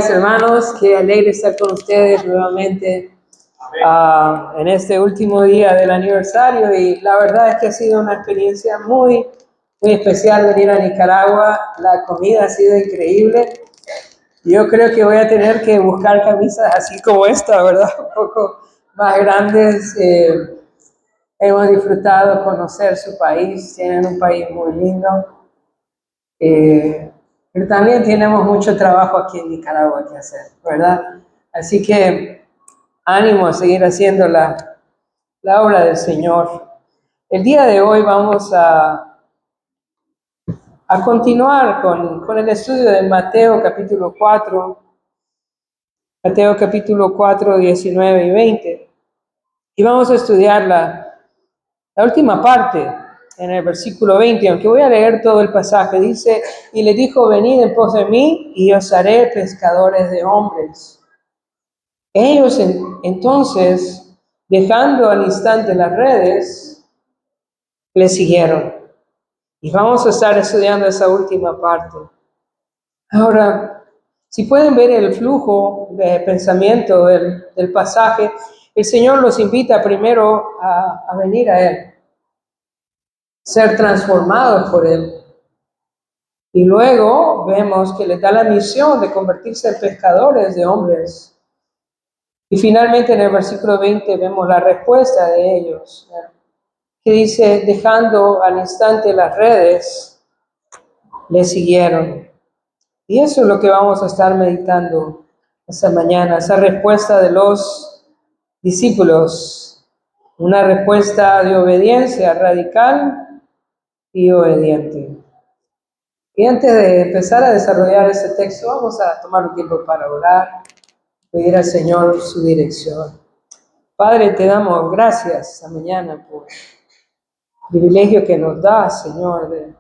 Hermanos, qué alegre estar con ustedes nuevamente en este último día del aniversario, y la verdad es que ha sido una experiencia muy especial venir a Nicaragua. La comida ha sido increíble. Yo creo que voy a tener que buscar camisas así como esta, ¿verdad? Un poco más grandes. Hemos disfrutado conocer su país, tienen un país muy lindo. Pero también tenemos mucho trabajo aquí en Nicaragua que hacer, ¿verdad? Así que ánimo a seguir haciendo la obra del Señor. El día de hoy vamos a continuar con el estudio de Mateo capítulo 4, Mateo capítulo 4, 19 y 20. Y vamos a estudiar la última parte, en el versículo 20, aunque voy a leer todo el pasaje. Dice: y le dijo, venid en pos de mí, y os haré pescadores de hombres. Ellos entonces, dejando al instante las redes, le siguieron. Y vamos a estar estudiando esa última parte. Ahora, si pueden ver el flujo de pensamiento del pasaje, el Señor los invita primero a venir a Él, ser transformados por Él. Y luego vemos que les da la misión de convertirse en pescadores de hombres. Y finalmente en el versículo 20 vemos la respuesta de ellos, que dice: dejando al instante las redes, le siguieron. Y eso es lo que vamos a estar meditando esta mañana, esa respuesta de los discípulos, una respuesta de obediencia radical y obediente. Y antes de empezar a desarrollar este texto, vamos a tomar un tiempo para orar, pedir al Señor su dirección. Padre, te damos gracias esta mañana por el privilegio que nos da, Señor, de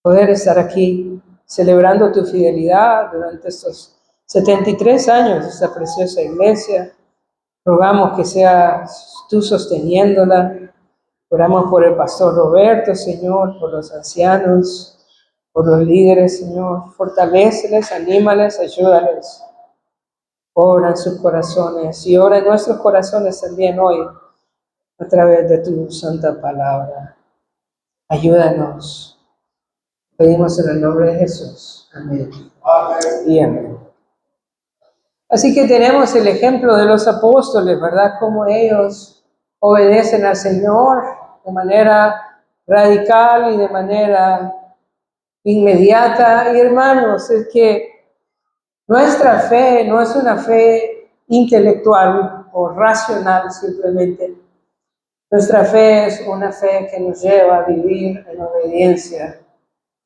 poder estar aquí celebrando tu fidelidad durante estos 73 años de esta preciosa iglesia. Rogamos que seas tú sosteniéndola. Oramos por el pastor Roberto, Señor, por los ancianos, por los líderes, Señor. Fortaléceles, anímales, ayúdales. Obra en sus corazones y obra en nuestros corazones también hoy a través de tu santa palabra. Ayúdanos. Pedimos en el nombre de Jesús. Amén. Amén. Y amén. Así que tenemos el ejemplo de los apóstoles, ¿verdad? Cómo ellos obedecen al Señor de manera radical y de manera inmediata. Y hermanos, es que nuestra fe no es una fe intelectual o racional simplemente. Nuestra fe es una fe que nos lleva a vivir en obediencia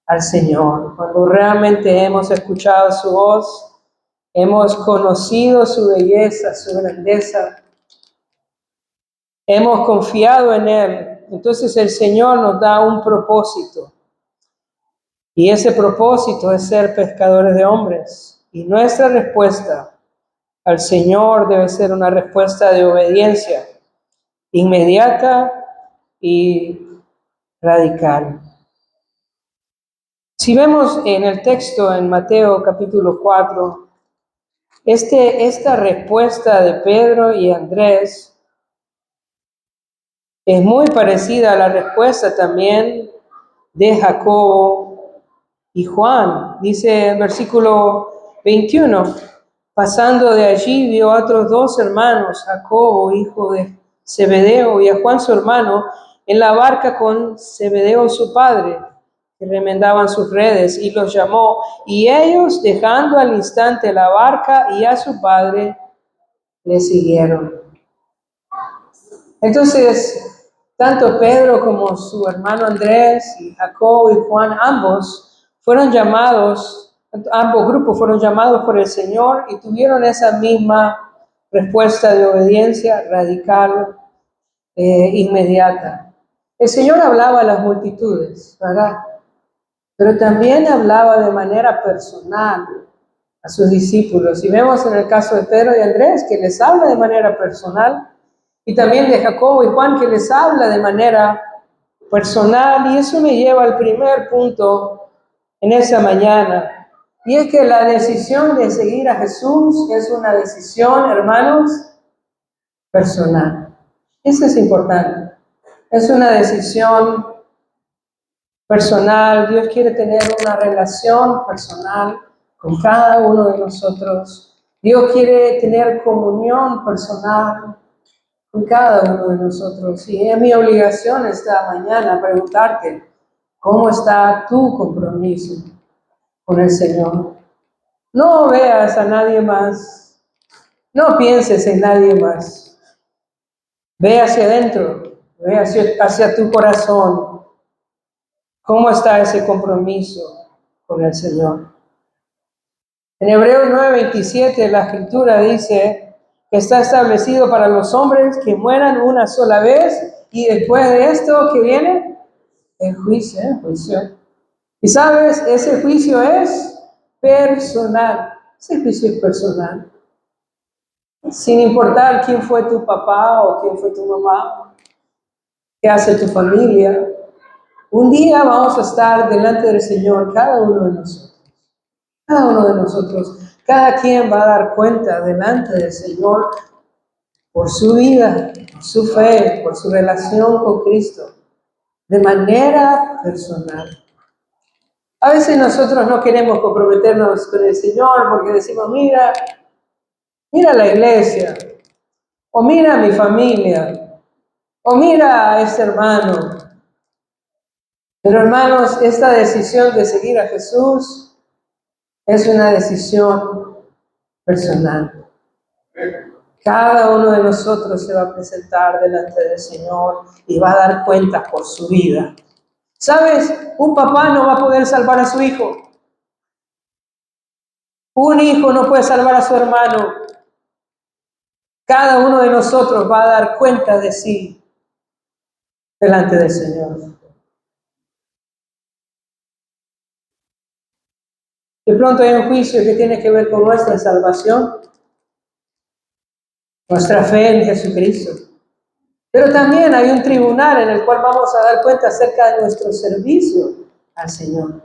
al Señor. Cuando realmente hemos escuchado su voz, hemos conocido su belleza, su grandeza, hemos confiado en Él, entonces el Señor nos da un propósito. Y ese propósito es ser pescadores de hombres. Y nuestra respuesta al Señor debe ser una respuesta de obediencia, inmediata y radical. Si vemos en el texto en Mateo capítulo 4, esta respuesta de Pedro y Andrés es muy parecida a la respuesta también de Jacobo y Juan. Dice en versículo 21, pasando de allí vio a otros dos hermanos, Jacobo, hijo de Zebedeo, y a Juan su hermano, en la barca con Zebedeo su padre, que remendaban sus redes, y los llamó. Y ellos, dejando al instante la barca y a su padre, le siguieron. Entonces, tanto Pedro como su hermano Andrés y Jacobo y Juan, ambos grupos fueron llamados por el Señor y tuvieron esa misma respuesta de obediencia radical, inmediata. El Señor hablaba a las multitudes, ¿verdad? Pero también hablaba de manera personal a sus discípulos. Y vemos en el caso de Pedro y Andrés que les habla de manera personal, y también de Jacobo y Juan que les habla de manera personal. Y eso me lleva al primer punto en esa mañana. Y es que la decisión de seguir a Jesús es una decisión, hermanos, personal. Eso es importante. Es una decisión personal. Dios quiere tener una relación personal con cada uno de nosotros. Dios quiere tener comunión personal con cada uno de nosotros. Y es mi obligación esta mañana preguntarte, ¿cómo está tu compromiso con el Señor? No veas a nadie más. No pienses en nadie más. Ve hacia adentro. Ve hacia tu corazón. ¿Cómo está ese compromiso con el Señor? En Hebreos 9:27 la Escritura dice que está establecido para los hombres que mueran una sola vez y después de esto, ¿qué viene? El juicio, el juicio. Y sabes, ese juicio es personal. Ese juicio es personal. Sin importar quién fue tu papá o quién fue tu mamá, qué hace tu familia. Un día vamos a estar delante del Señor, cada uno de nosotros. Cada uno de nosotros. Cada quien va a dar cuenta delante del Señor por su vida, por su fe, por su relación con Cristo, de manera personal. A veces nosotros no queremos comprometernos con el Señor porque decimos, mira la iglesia, o mira mi familia, o mira a este hermano. Pero hermanos, esta decisión de seguir a Jesús es una decisión personal. Cada uno de nosotros se va a presentar delante del Señor y va a dar cuenta por su vida. ¿Sabes? Un papá no va a poder salvar a su hijo. Un hijo no puede salvar a su hermano. Cada uno de nosotros va a dar cuenta de sí delante del Señor. De pronto hay un juicio que tiene que ver con nuestra salvación, nuestra fe en Jesucristo. Pero también hay un tribunal en el cual vamos a dar cuenta acerca de nuestro servicio al Señor.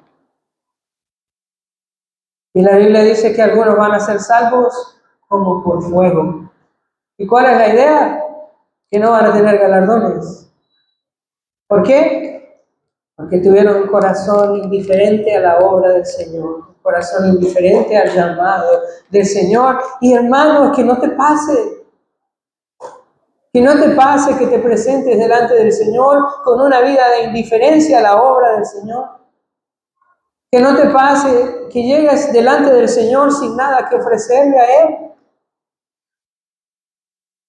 Y la Biblia dice que algunos van a ser salvos como por fuego. ¿Y cuál es la idea? Que no van a tener galardones. ¿Por qué? Porque tuvieron un corazón indiferente a la obra del Señor, un corazón indiferente al llamado del Señor. Y hermanos, que no te pase. Que no te pase que te presentes delante del Señor con una vida de indiferencia a la obra del Señor. Que no te pase que llegues delante del Señor sin nada que ofrecerle a Él.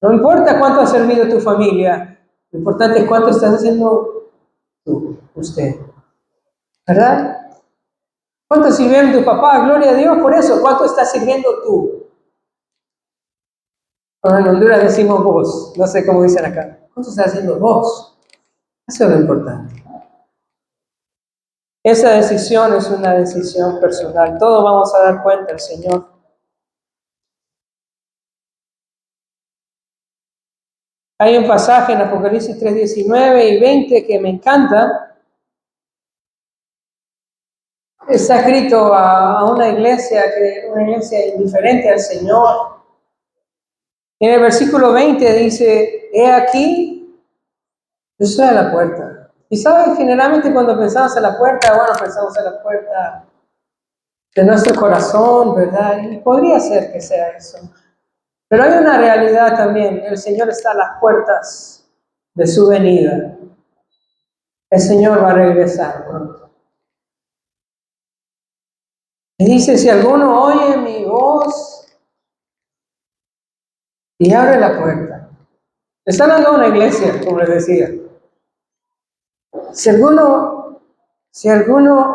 No importa cuánto ha servido tu familia, lo importante es cuánto estás haciendo usted. ¿Verdad? ¿Cuánto sirvieron tu papá? Gloria a Dios por eso. ¿Cuánto estás sirviendo tú? En Honduras decimos vos. No sé cómo dicen acá. ¿Cuánto estás haciendo vos? Eso es lo importante. Esa decisión es una decisión personal. Todos vamos a dar cuenta al Señor. Hay un pasaje en Apocalipsis 3:19 y 20 que me encanta. Está escrito a una iglesia indiferente al Señor. En el versículo 20 dice, he aquí, yo estoy a la puerta. Y sabes, generalmente cuando pensamos en la puerta, pensamos en la puerta de nuestro corazón, ¿verdad? Y podría ser que sea eso. Pero hay una realidad también. El Señor está a las puertas de su venida. El Señor va a regresar pronto. Y dice, si alguno oye mi voz y abre la puerta. Está hablando de una iglesia, como les decía. Si alguno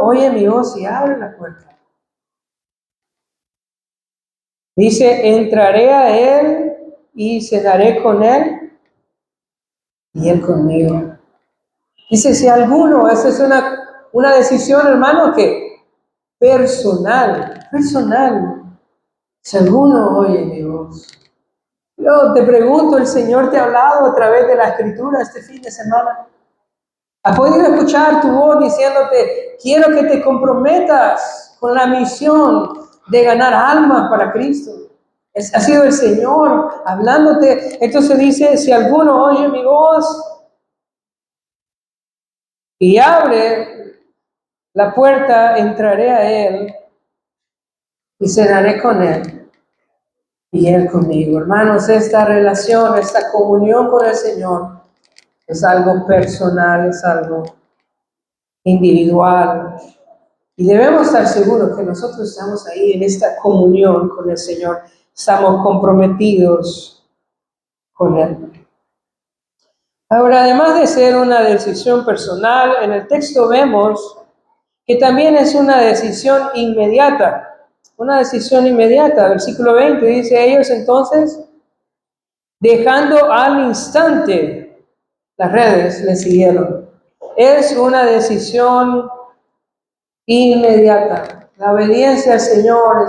oye mi voz y abre la puerta. Dice, entraré a él y cenaré con él y él conmigo. Dice, si alguno, esa es una decisión, hermano, que personal. Si alguno oye mi voz. Yo te pregunto, ¿el Señor te ha hablado a través de la Escritura este fin de semana? ¿Has podido escuchar tu voz diciéndote, quiero que te comprometas con la misión de ganar almas para Cristo. Ha sido el Señor hablándote. Entonces dice, si alguno oye mi voz y abre la puerta, entraré a él y cenaré con él y él conmigo. Hermanos, esta relación, esta comunión con el Señor es algo personal, es algo individual. Y debemos estar seguros que nosotros estamos ahí en esta comunión con el Señor. Estamos comprometidos con Él. Ahora, además de ser una decisión personal, en el texto vemos que también es una decisión inmediata. Una decisión inmediata. Versículo 20 dice, ellos entonces, dejando al instante las redes, le siguieron. Es una decisión inmediata. La obediencia al Señor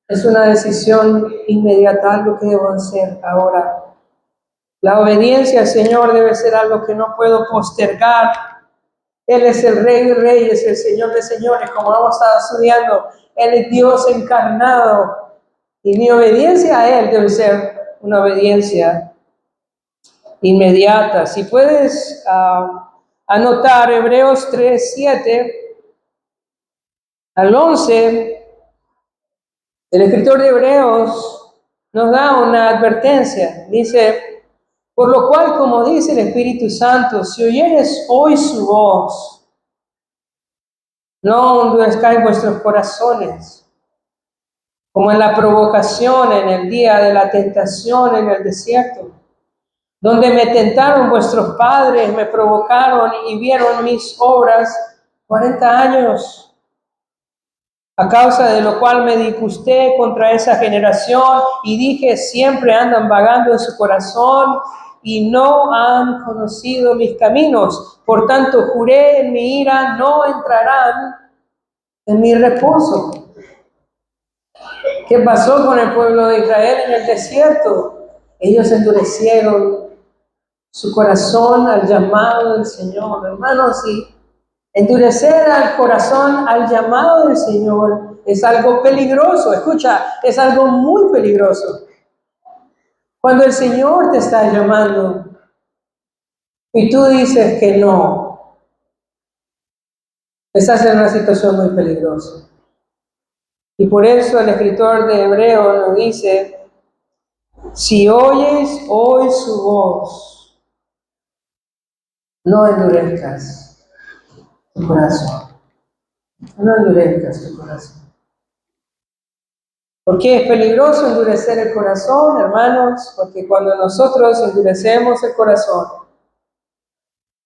es una decisión inmediata, algo que debo hacer ahora. La obediencia al Señor debe ser algo que no puedo postergar. Él es el Rey de Reyes, el Señor de Señores, como hemos estado estudiando. Él es Dios encarnado. Y mi obediencia a Él debe ser una obediencia inmediata. Si puedes anotar Hebreos 3:7 al 11, el escritor de Hebreos nos da una advertencia. Dice, por lo cual, como dice el Espíritu Santo, si oyeres hoy su voz, no endurezcáis vuestros corazones, como en la provocación en el día de la tentación en el desierto, donde me tentaron vuestros padres, me provocaron y vieron mis obras 40 años. A causa de lo cual me disgusté contra esa generación y dije, siempre andan vagando en su corazón y no han conocido mis caminos. Por tanto, juré en mi ira, no entrarán en mi reposo. ¿Qué pasó con el pueblo de Israel en el desierto? Ellos endurecieron su corazón al llamado del Señor. Hermanos, y endurecer al corazón al llamado del Señor es algo peligroso. Escucha, es algo muy peligroso. Cuando el Señor te está llamando y tú dices que no, estás en una situación muy peligrosa. Y por eso el escritor de Hebreos nos dice, si oyes hoy su voz, no endurezcas tu corazón. No endurezcas tu corazón. ¿Por qué es peligroso endurecer el corazón, hermanos? Porque cuando nosotros endurecemos el corazón,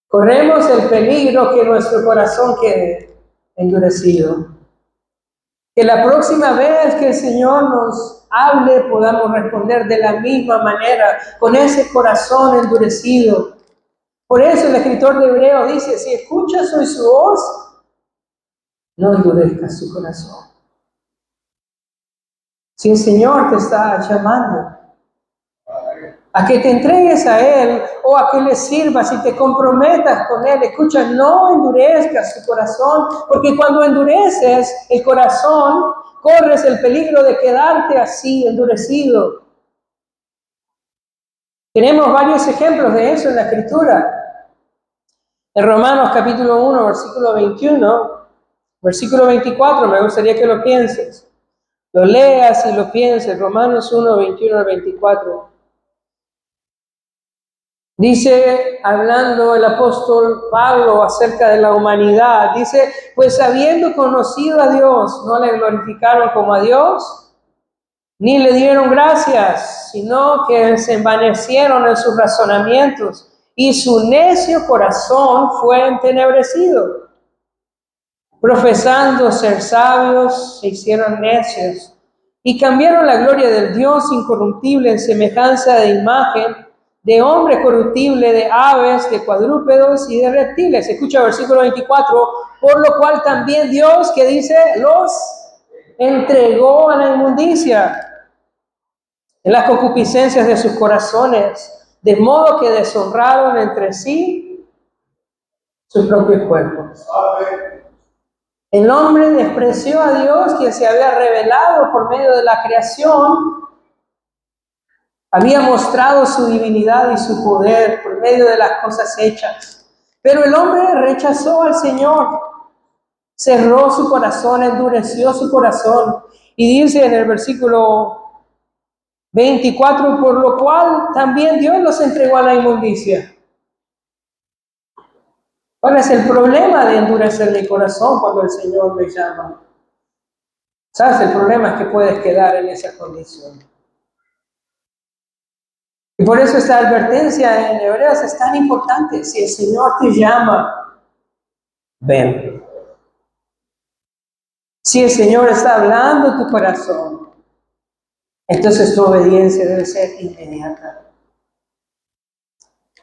corremos el peligro que nuestro corazón quede endurecido. Que la próxima vez que el Señor nos hable podamos responder de la misma manera, con ese corazón endurecido. Por eso el escritor de Hebreos dice, si escuchas hoy su voz, no endurezcas tu corazón. Si el Señor te está llamando a que te entregues a Él o a que le sirvas y te comprometas con Él, escucha, no endurezcas tu corazón, porque cuando endureces el corazón, corres el peligro de quedarte así, endurecido. Tenemos varios ejemplos de eso en la Escritura. En Romanos capítulo 1, versículo 21, versículo 24, me gustaría que lo pienses. Lo leas y lo pienses, Romanos 1, 21 al 24. Dice, hablando el apóstol Pablo acerca de la humanidad, dice, pues habiendo conocido a Dios, no le glorificaron como a Dios, ni le dieron gracias, sino que se envanecieron en sus razonamientos, y su necio corazón fue entenebrecido. Profesando ser sabios, se hicieron necios, y cambiaron la gloria del Dios incorruptible en semejanza de imagen, de hombre corruptible, de aves, de cuadrúpedos y de reptiles. Escucha versículo 24, por lo cual también Dios, que dice, los entregó a la inmundicia en las concupiscencias de sus corazones, de modo que deshonraron entre sí sus propios cuerpos. El hombre despreció a Dios, quien se había revelado por medio de la creación, había mostrado su divinidad y su poder por medio de las cosas hechas. Pero el hombre rechazó al Señor, cerró su corazón, endureció su corazón. Y dice en el versículo 24, por lo cual también Dios los entregó a la inmundicia. ¿Cuál es el problema de endurecer mi corazón cuando el Señor me llama? ¿Sabes? El problema es que puedes quedar en esa condición. Y por eso esta advertencia en Hebreos es tan importante. Si el Señor te llama, ven. Si el Señor está hablando a tu corazón, entonces tu obediencia debe ser inmediata.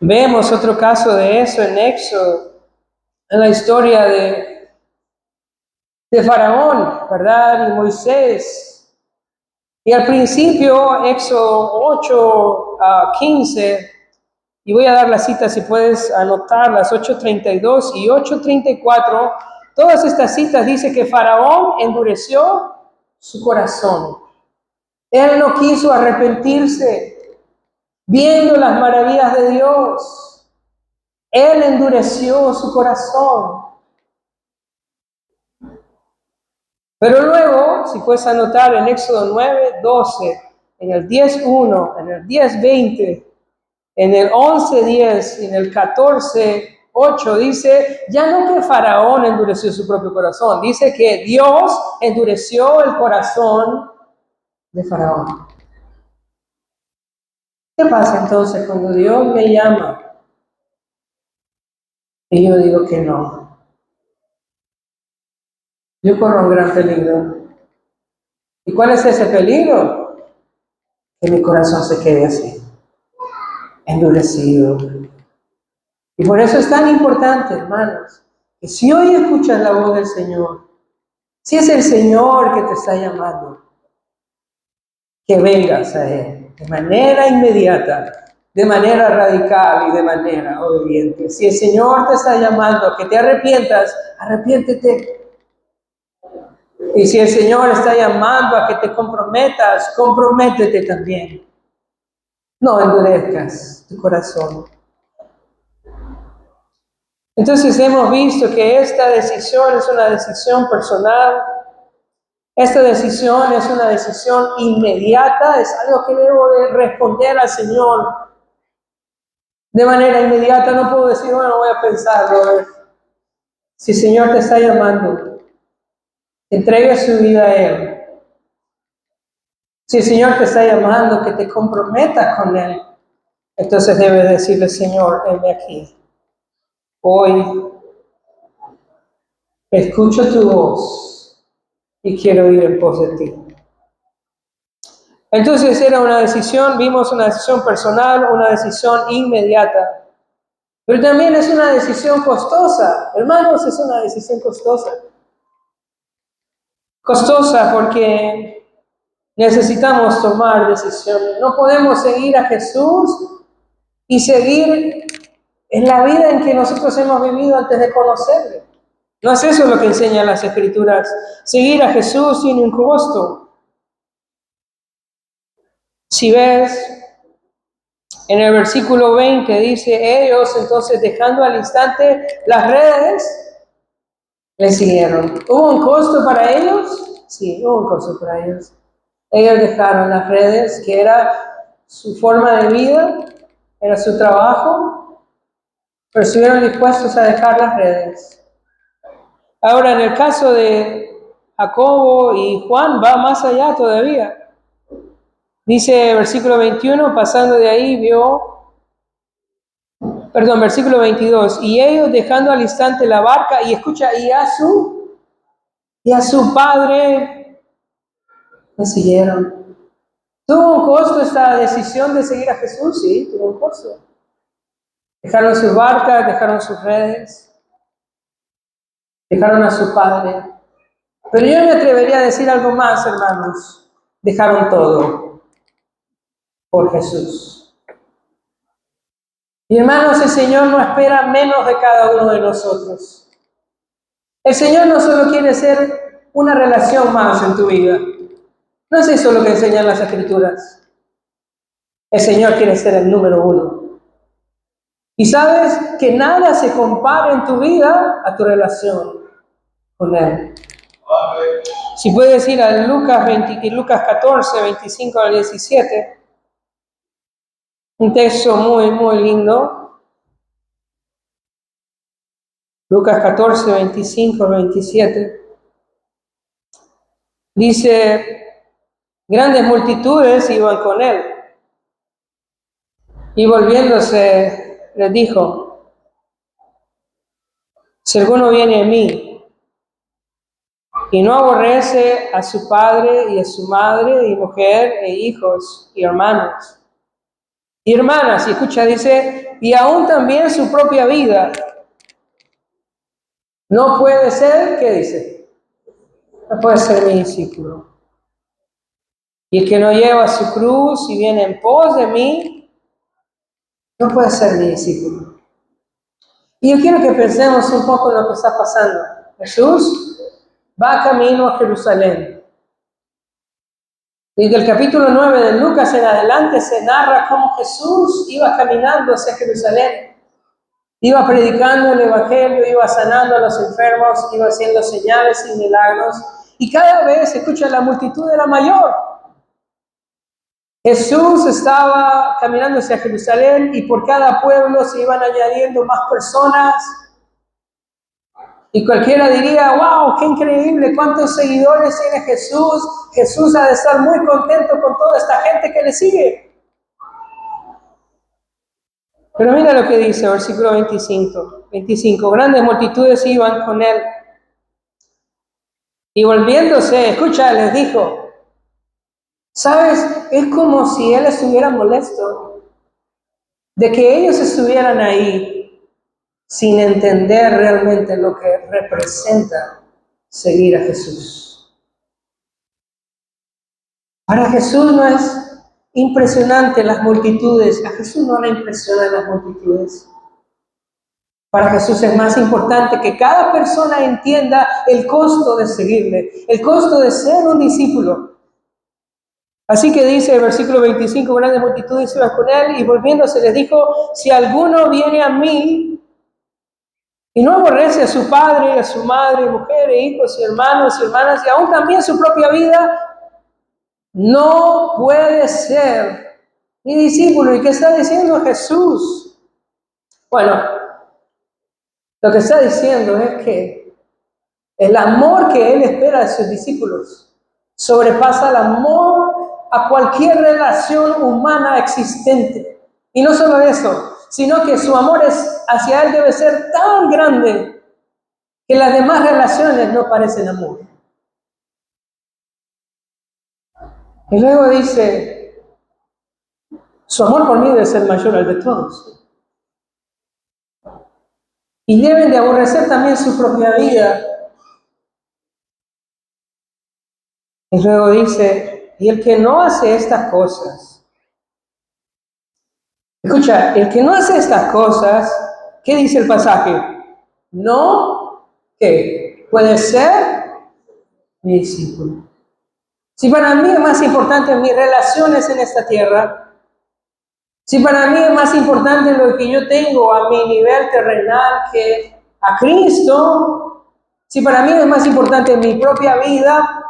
Vemos otro caso de eso en Éxodo, en la historia de Faraón, ¿verdad? Y Moisés. Y al principio, Éxodo 8 a 15, y voy a dar la cita si puedes anotarlas, 8:32 y 8:34, todas estas citas dice que Faraón endureció su corazón. Él no quiso arrepentirse, viendo las maravillas de Dios. Él endureció su corazón. Pero luego, si puedes anotar en Éxodo 9:12, en el 10:1, en el 10:20, en el 11:10 y en el 14:8 dice, ya no que Faraón endureció su propio corazón, dice que Dios endureció el corazón de Faraón. ¿Qué pasa entonces cuando Dios me llama y yo digo que no? Yo corro un gran peligro. ¿Y cuál es ese peligro? Que mi corazón se quede así, endurecido. Y por eso es tan importante, hermanos, que si hoy escuchas la voz del Señor, si es el Señor que te está llamando, que vengas a Él de manera inmediata, de manera radical y de manera obediente. Si el Señor te está llamando a que te arrepientas, arrepiéntete. Y si el Señor está llamando a que te comprometas, comprométete también. No endurezcas tu corazón. Entonces hemos visto que esta decisión es una decisión personal. Esta decisión es una decisión inmediata, es algo que debo de responder al Señor de manera inmediata. No puedo decir, bueno, voy a pensarlo. Si el Señor te está llamando, entregue su vida a Él. Si el Señor te está llamando, que te comprometas con Él, entonces debes decirle, Señor, heme aquí. Hoy escucho tu voz y quiero ir en pos de ti. Entonces era una decisión, vimos una decisión personal, una decisión inmediata. Pero también es una decisión costosa. Hermanos, es una decisión costosa. Costosa porque necesitamos tomar decisiones. No podemos seguir a Jesús y seguir en la vida en que nosotros hemos vivido antes de conocerle. No es eso lo que enseñan las Escrituras. Seguir a Jesús tiene un costo. Si ves, en el versículo 20 dice, ellos entonces dejando al instante las redes, le siguieron. ¿Hubo un costo para ellos? Sí, hubo un costo para ellos. Ellos dejaron las redes, que era su forma de vida, era su trabajo, pero estuvieron dispuestos a dejar las redes. Ahora, en el caso de Jacobo y Juan, va más allá todavía. Dice versículo 21, pasando de ahí versículo 22, y ellos dejando al instante la barca, y escucha, y a su padre le siguieron. ¿Tuvo un costo esta decisión de seguir a Jesús? Sí, tuvo un costo. Dejaron sus barcas, dejaron sus redes, dejaron a su padre. Pero yo me atrevería a decir algo más, hermanos. Dejaron todo por Jesús. Y hermanos, el Señor no espera menos de cada uno de nosotros. El Señor no solo quiere ser una relación más en tu vida. No es eso lo que enseñan las Escrituras. El Señor quiere ser el número uno. Y sabes que nada se compara en tu vida a tu relación con Él. Si puedes ir a Lucas 14, 25 al 17, un texto muy, muy lindo. Lucas 14, 25 al 27. Dice, grandes multitudes iban con Él. Y volviéndose, les dijo, si alguno viene a mí y no aborrece a su padre y a su madre y mujer e hijos y hermanos y hermanas, y escucha, dice, y aún también su propia vida, no puede ser, ¿qué dice? No puede ser mi discípulo. Y el que no lleva su cruz y viene en pos de mí, no puede ser mi discípulo. Y yo quiero que pensemos un poco en lo que está pasando. Jesús va camino a Jerusalén. Desde el capítulo 9 de Lucas en adelante se narra cómo Jesús iba caminando hacia Jerusalén. Iba predicando el Evangelio, iba sanando a los enfermos, iba haciendo señales y milagros. Y cada vez, escucha, la multitud era mayor. Jesús estaba caminando hacia Jerusalén y por cada pueblo se iban añadiendo más personas. Y cualquiera diría, wow, qué increíble, cuántos seguidores tiene Jesús. Jesús ha de estar muy contento con toda esta gente que le sigue. Pero mira lo que dice, versículo 25. Grandes multitudes iban con él. Y volviéndose, escucha, les dijo, ¿sabes? Es como si él estuviera molesto de que ellos estuvieran ahí sin entender realmente lo que representa seguir a Jesús. Para Jesús no es impresionante las multitudes, a Jesús no le impresionan las multitudes. Para Jesús es más importante que cada persona entienda el costo de seguirle, el costo de ser un discípulo. Así que dice el versículo 25, grandes multitudes iban con él y volviéndose les dijo, si alguno viene a mí y no aborrece a su padre, a su madre, mujer, hijos y hermanos y hermanas, y aún también su propia vida, no puede ser mi discípulo. ¿Y qué está diciendo Jesús? Bueno, lo que está diciendo es que el amor que Él espera de sus discípulos sobrepasa el amor a cualquier relación humana existente. Y no solo eso, sino que su amor hacia Él debe ser tan grande que las demás relaciones no parecen amor. Y luego dice, su amor por mí debe ser mayor al de todos. Y deben de aborrecer también su propia vida. Y luego dice, y el que no hace estas cosas, escucha, el que no hace estas cosas, ¿qué dice el pasaje? No, ¿qué? Puede ser mi discípulo. Si para mí es más importante mis relaciones en esta tierra, si para mí es más importante lo que yo tengo a mi nivel terrenal que a Cristo, si para mí es más importante mi propia vida,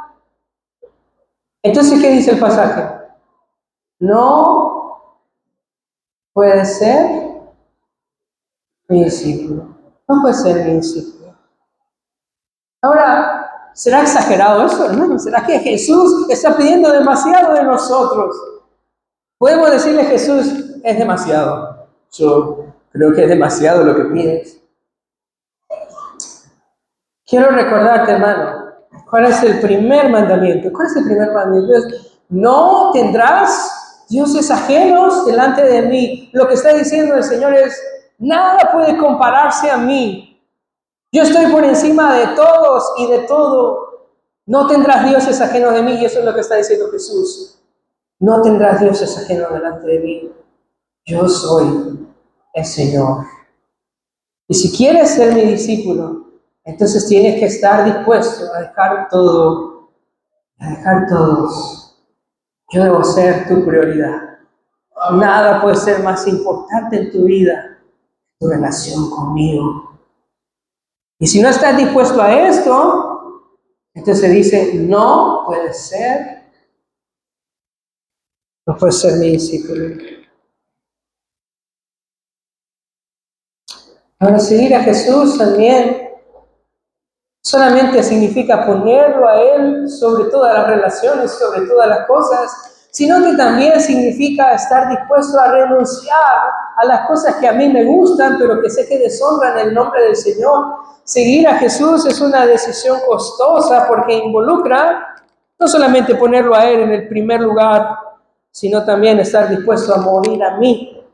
entonces, ¿qué dice el pasaje? No puede ser mi discípulo. No puede ser mi discípulo. Ahora, ¿será exagerado eso, hermano? ¿Será que Jesús está pidiendo demasiado de nosotros? Podemos decirle, Jesús, es demasiado. Yo creo que es demasiado lo que pides. Quiero recordarte, hermano, ¿cuál es el primer mandamiento? ¿Cuál es el primer mandamiento? No tendrás dioses ajenos delante de mí. Lo que está diciendo el Señor es, nada puede compararse a mí. Yo estoy por encima de todos y de todo. No tendrás dioses ajenos de mí, y eso es lo que está diciendo Jesús. No tendrás dioses ajenos delante de mí. Yo soy el Señor. Y si quieres ser mi discípulo, Entonces tienes que estar dispuesto a dejar todo, a dejar todos. Yo debo ser tu prioridad. Nada puede ser más importante en tu vida que tu relación conmigo. Y si no estás dispuesto a esto, entonces dice, no puede ser mi discípulo. Ahora, seguir a Jesús también solamente significa ponerlo a Él sobre todas las relaciones, sobre todas las cosas, sino que también significa estar dispuesto a renunciar a las cosas que a mí me gustan, pero que sé que deshonran el nombre del Señor. Seguir a Jesús es una decisión costosa porque involucra no solamente ponerlo a Él en el primer lugar, sino también estar dispuesto a morir a mí.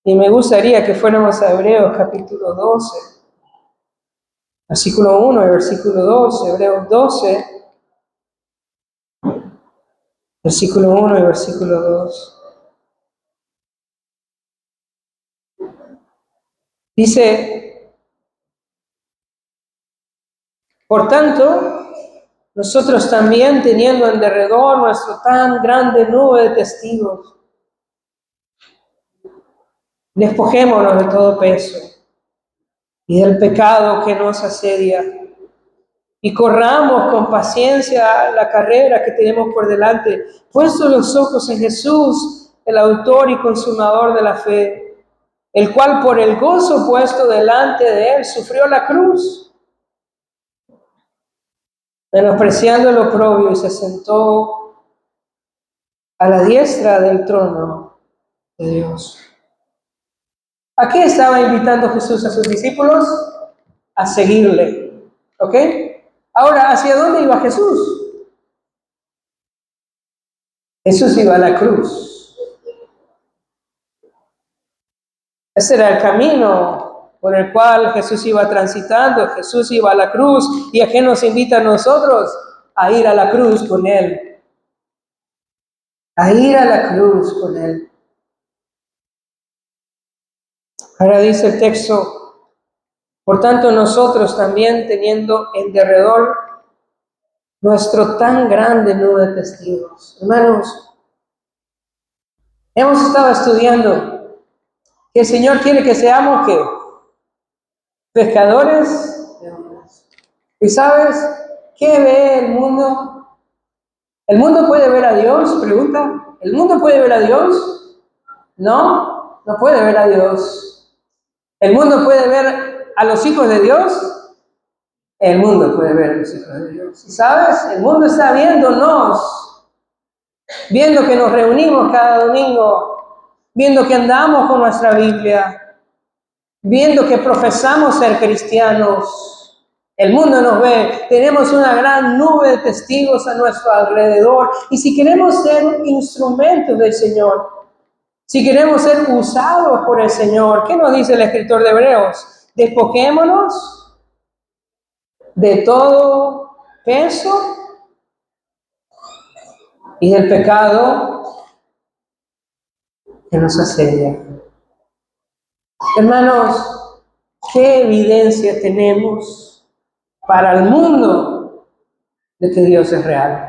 Y me gustaría que fuéramos a Hebreos capítulo 12, versículo 1 y versículo 2, Hebreos 12, versículo 1 y versículo 2. Dice, por tanto, nosotros también teniendo en derredor nuestro tan grande nube de testigos, despojémonos de todo peso y del pecado que nos asedia y corramos con paciencia la carrera que tenemos por delante, puestos los ojos en Jesús, el autor y consumador de la fe, el cual por el gozo puesto delante de él sufrió la cruz, menospreciando el oprobio, y se sentó a la diestra del trono de Dios. ¿A qué estaba invitando Jesús a sus discípulos? A seguirle. ¿Ok? Ahora, ¿hacia dónde iba Jesús? Jesús iba a la cruz. Ese era el camino por el cual Jesús iba transitando. Jesús iba a la cruz. ¿Y a qué nos invita a nosotros? A ir a la cruz con Él. A ir a la cruz con Él. Ahora dice el texto, por tanto nosotros también teniendo en derredor nuestro tan grande nube de testigos. Hermanos, hemos estado estudiando que el Señor quiere que seamos ¿qué? Pescadores de hombres. ¿Y sabes qué ve el mundo? ¿El mundo puede ver a Dios? Pregunta. ¿El mundo puede ver a Dios? No, no puede ver a Dios. ¿El mundo puede ver a los hijos de Dios? El mundo puede ver a los hijos de Dios. ¿Y sabes? El mundo está viéndonos, viendo que nos reunimos cada domingo, viendo que andamos con nuestra Biblia, viendo que profesamos ser cristianos. El mundo nos ve, tenemos una gran nube de testigos a nuestro alrededor. Y si queremos ser instrumentos del Señor, si queremos ser usados por el Señor, ¿qué nos dice el escritor de Hebreos? Despojémonos de todo peso y del pecado que nos asedia. Hermanos, ¿qué evidencia tenemos para el mundo de que Dios es real?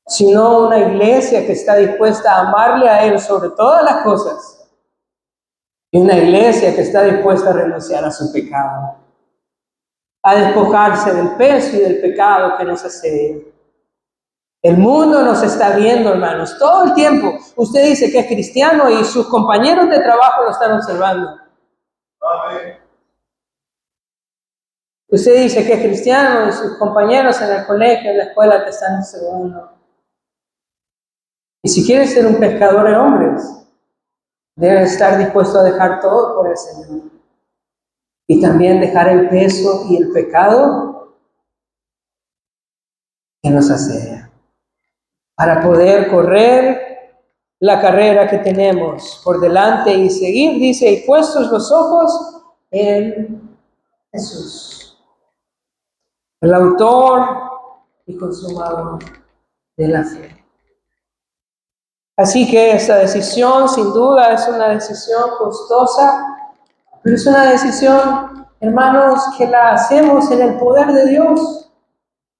Sino una iglesia que está dispuesta a amarle a Él sobre todas las cosas, y una iglesia que está dispuesta a renunciar a su pecado, a despojarse del peso y del pecado que nos asedia. El mundo nos está viendo, hermanos, todo el tiempo. Usted dice que es cristiano y sus compañeros de trabajo lo están observando. Amén. Usted dice que es cristiano y sus compañeros en el colegio, en la escuela te están observando. Y si quieres ser un pescador de hombres, debes estar dispuesto a dejar todo por el Señor. Y también dejar el peso y el pecado que nos asedia. Para poder correr la carrera que tenemos por delante y seguir, dice, y puestos los ojos en Jesús, el autor y consumador de la fe. Así que esa decisión, sin duda, es una decisión costosa, pero es una decisión hermanos, que la hacemos en el poder de Dios,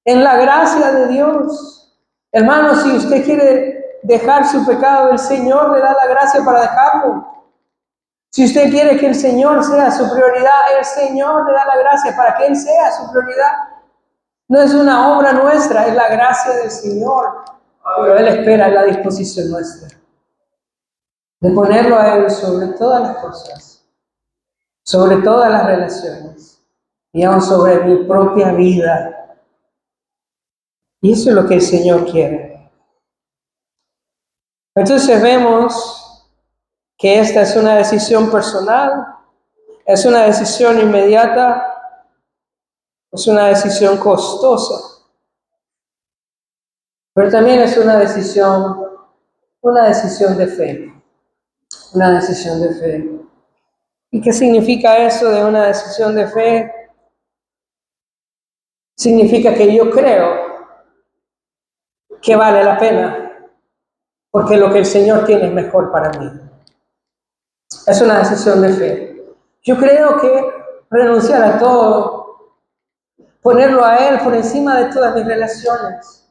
en la gracia de Dios. Hermanos, si usted quiere dejar su pecado, el Señor le da la gracia para dejarlo. Si usted quiere que el Señor sea su prioridad, el Señor le da la gracia para que Él sea su prioridad. No es una obra nuestra, es la gracia del Señor. Pero Él espera la disposición nuestra de ponerlo a Él sobre todas las cosas, sobre todas las relaciones y aún sobre mi propia vida. Y eso es lo que el Señor quiere. Entonces vemos que esta es una decisión personal, es una decisión inmediata, es una decisión costosa, pero también es una decisión de fe, una decisión de fe. ¿Y qué significa eso de una decisión de fe? Significa que yo creo que vale la pena, porque lo que el Señor tiene es mejor para mí. Es una decisión de fe. Yo creo que renunciar a todo, ponerlo a Él por encima de todas mis relaciones,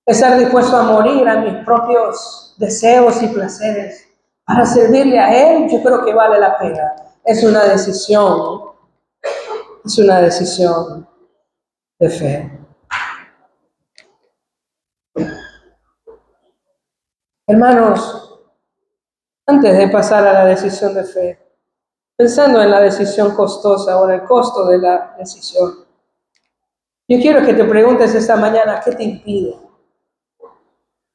estar dispuesto a morir a mis propios deseos y placeres para servirle a Él, yo creo que vale la pena. Es una decisión de fe. Hermanos, antes de pasar a la decisión de fe, pensando en la decisión costosa o en el costo de la decisión, yo quiero que te preguntes esta mañana, ¿qué te impide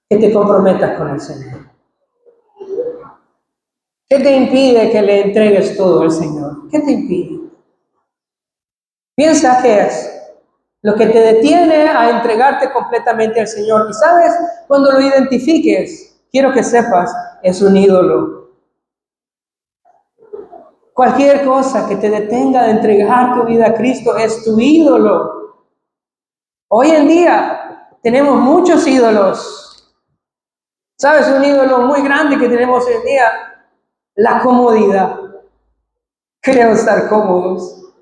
que te comprometas con el Señor? ¿Qué te impide que le entregues todo al Señor? ¿Qué te impide? Piensa qué es lo que te detiene a entregarte completamente al Señor. Y sabes, cuando lo identifiques, quiero que sepas, es un ídolo. Cualquier cosa que te detenga de entregar tu vida a Cristo es tu ídolo. Hoy en día tenemos muchos ídolos. ¿Sabes? Un ídolo muy grande que tenemos hoy en día, la comodidad. Queremos estar cómodos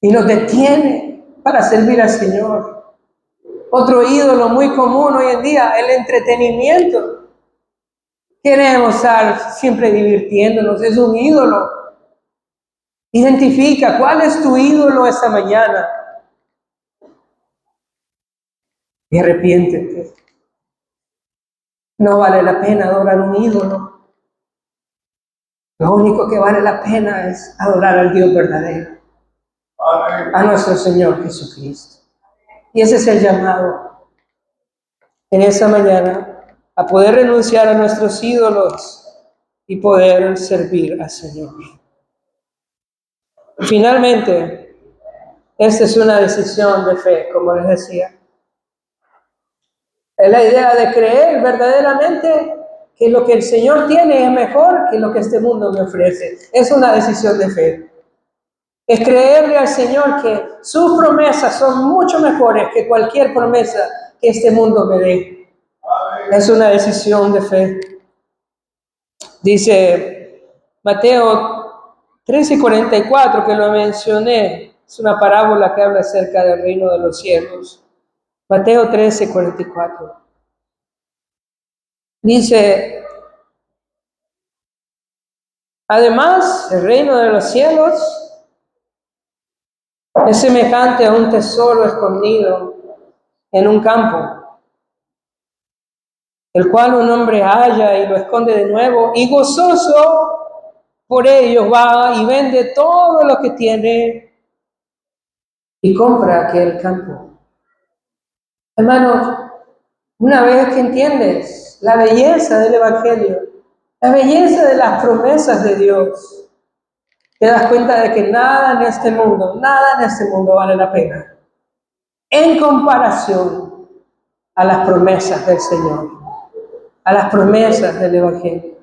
y nos detiene para servir al Señor. Otro ídolo muy común hoy en día, el entretenimiento. Queremos estar siempre divirtiéndonos, es un ídolo. Identifica cuál es tu ídolo esta mañana y arrepiéntete. No vale la pena adorar un ídolo. Lo único que vale la pena es adorar al Dios verdadero, a nuestro Señor Jesucristo. Y ese es el llamado en esta mañana, a poder renunciar a nuestros ídolos y poder servir al Señor. Finalmente, esta es una decisión de fe, como les decía. Es la idea de creer verdaderamente que lo que el Señor tiene es mejor que lo que este mundo me ofrece. Es una decisión de fe. Es creerle al Señor que sus promesas son mucho mejores que cualquier promesa que este mundo me dé. Es una decisión de fe. Dice Mateo 13:44, que lo mencioné, es una parábola que habla acerca del reino de los cielos. Mateo 13:44. Dice, además, el reino de los cielos es semejante a un tesoro escondido en un campo, el cual un hombre halla y lo esconde de nuevo, y gozoso por ello va y vende todo lo que tiene y compra aquel campo. Hermanos, una vez que entiendes la belleza del Evangelio, la belleza de las promesas de Dios, te das cuenta de que nada en este mundo vale la pena en comparación a las promesas del Señor, a las promesas del Evangelio.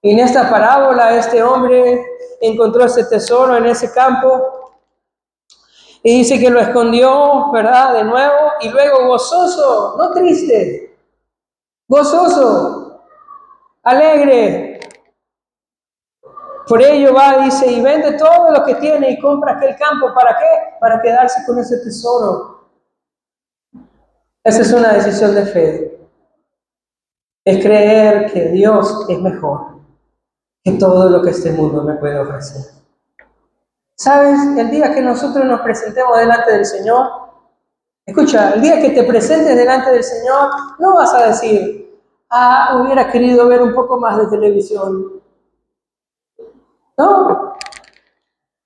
Y en esta parábola este hombre encontró ese tesoro en ese campo y dice que lo escondió, ¿verdad? De nuevo, y luego gozoso, no triste, gozoso, alegre, Por ello va, dice, y vende todo lo que tiene y compra aquel campo. ¿Para qué? Para quedarse con ese tesoro. Esa es una decisión de fe. Es creer que Dios es mejor que todo lo que este mundo me puede ofrecer. ¿Sabes? El día que nosotros nos presentemos delante del Señor, escucha, el día que te presentes delante del Señor, no vas a decir, hubiera querido ver un poco más de televisión. No,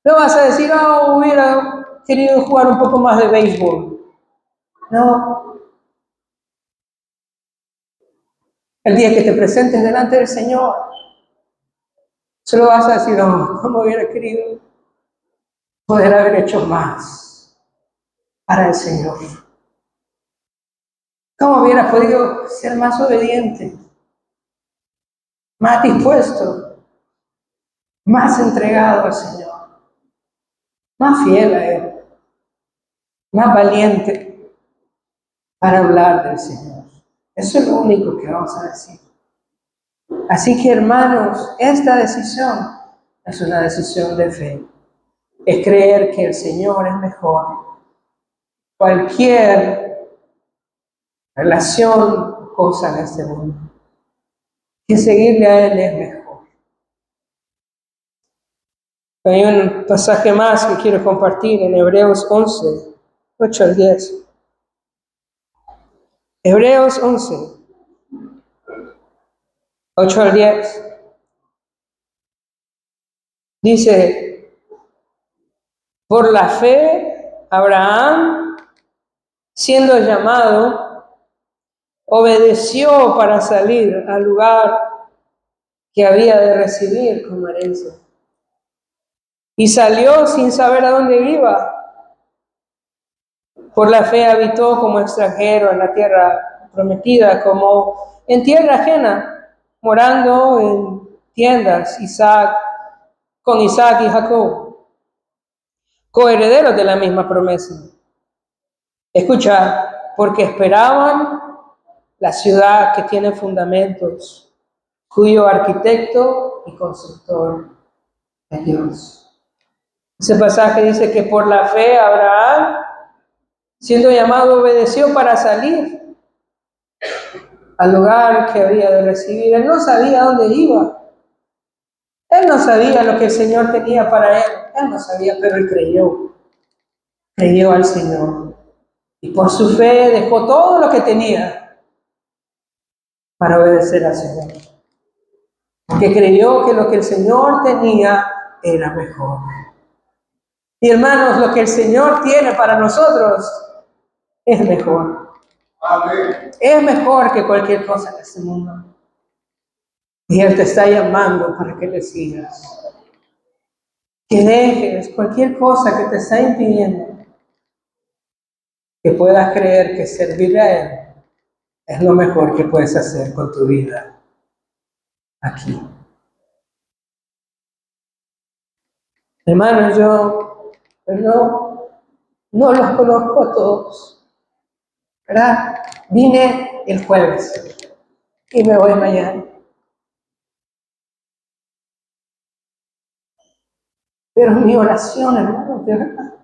no vas a decir, hubiera querido jugar un poco más de béisbol. No. El día que te presentes delante del Señor, solo vas a decir, cómo hubiera querido poder haber hecho más para el Señor. ¿Cómo hubiera podido ser más obediente, más dispuesto, más entregado al Señor, más fiel a Él, más valiente para hablar del Señor? Eso es lo único que vamos a decir. Así que, hermanos, esta decisión es una decisión de fe. Es creer que el Señor es mejor. Cualquier relación, cosa en este mundo, que seguirle a Él es mejor. Hay un pasaje más que quiero compartir en Hebreos 11, 8 al 10. Hebreos 11, 8 al 10. Dice, por la fe, Abraham, siendo llamado, obedeció para salir al lugar que había de recibir como herencia. Y salió sin saber a dónde iba. Por la fe habitó como extranjero en la tierra prometida, como en tierra ajena, morando en tiendas con Isaac y Jacob, coherederos de la misma promesa. Escucha, porque esperaban la ciudad que tiene fundamentos, cuyo arquitecto y constructor es Dios. Ese pasaje dice que por la fe Abraham, siendo llamado, obedeció para salir al lugar que había de recibir. Él no sabía dónde iba. Él no sabía lo que el Señor tenía para él. Él no sabía, pero él creyó. Creyó al Señor. Y por su fe dejó todo lo que tenía para obedecer al Señor. Porque creyó que lo que el Señor tenía era mejor. Y hermanos, lo que el Señor tiene para nosotros es mejor. Amén. Es mejor que cualquier cosa en este mundo. Y Él te está llamando para que le sigas. Que dejes cualquier cosa que te está impidiendo que puedas creer que servirle a Él es lo mejor que puedes hacer con tu vida aquí. Hermanos, yo no los conozco a todos, ¿verdad? Vine el jueves y me voy mañana. Pero mi oración, hermanos, de verdad,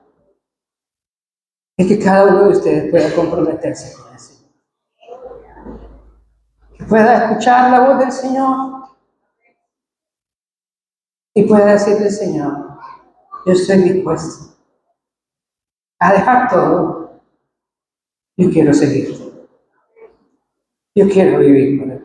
es que cada uno de ustedes pueda comprometerse con el Señor. Que pueda escuchar la voz del Señor y pueda decirle, Señor, yo estoy dispuesto a dejar todo. Yo quiero seguirte. Yo quiero vivir con Él.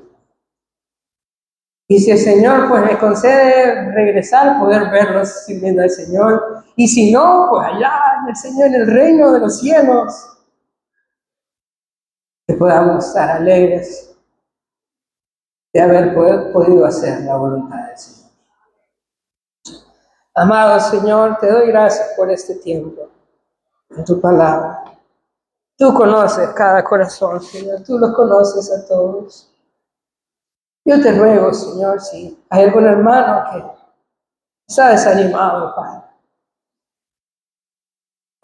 Y si el Señor pues me concede regresar, poder verlos sirviendo al Señor. Y si no, pues allá en el Señor, en el reino de los cielos, que podamos estar alegres de haber podido hacer la voluntad del Señor. Amado Señor, te doy gracias por este tiempo, en tu palabra. Tú conoces cada corazón, Señor, tú los conoces a todos. Yo te ruego, Señor, si hay algún hermano que está desanimado, Padre,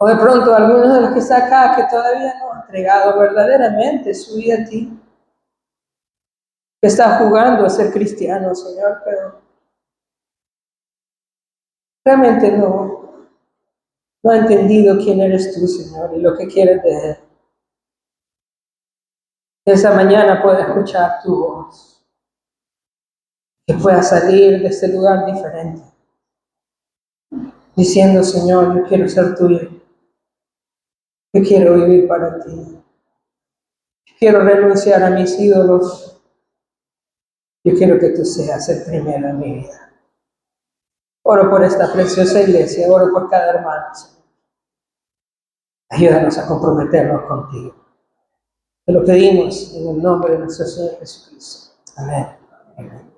o de pronto algunos de los que están acá que todavía no han entregado verdaderamente su vida a ti, que está jugando a ser cristiano, Señor, pero realmente no ha entendido quién eres tú, Señor, y lo que quieres de él. Que esa mañana pueda escuchar tu voz, que pueda salir de este lugar diferente, diciendo, Señor, yo quiero ser tuyo, yo quiero vivir para ti, quiero renunciar a mis ídolos, yo quiero que tú seas el primero en mi vida. Oro por esta preciosa iglesia, oro por cada hermano, Señor. Ayúdanos a comprometernos contigo. Te lo pedimos en el nombre de nuestro Señor Jesucristo. Amén. Amén.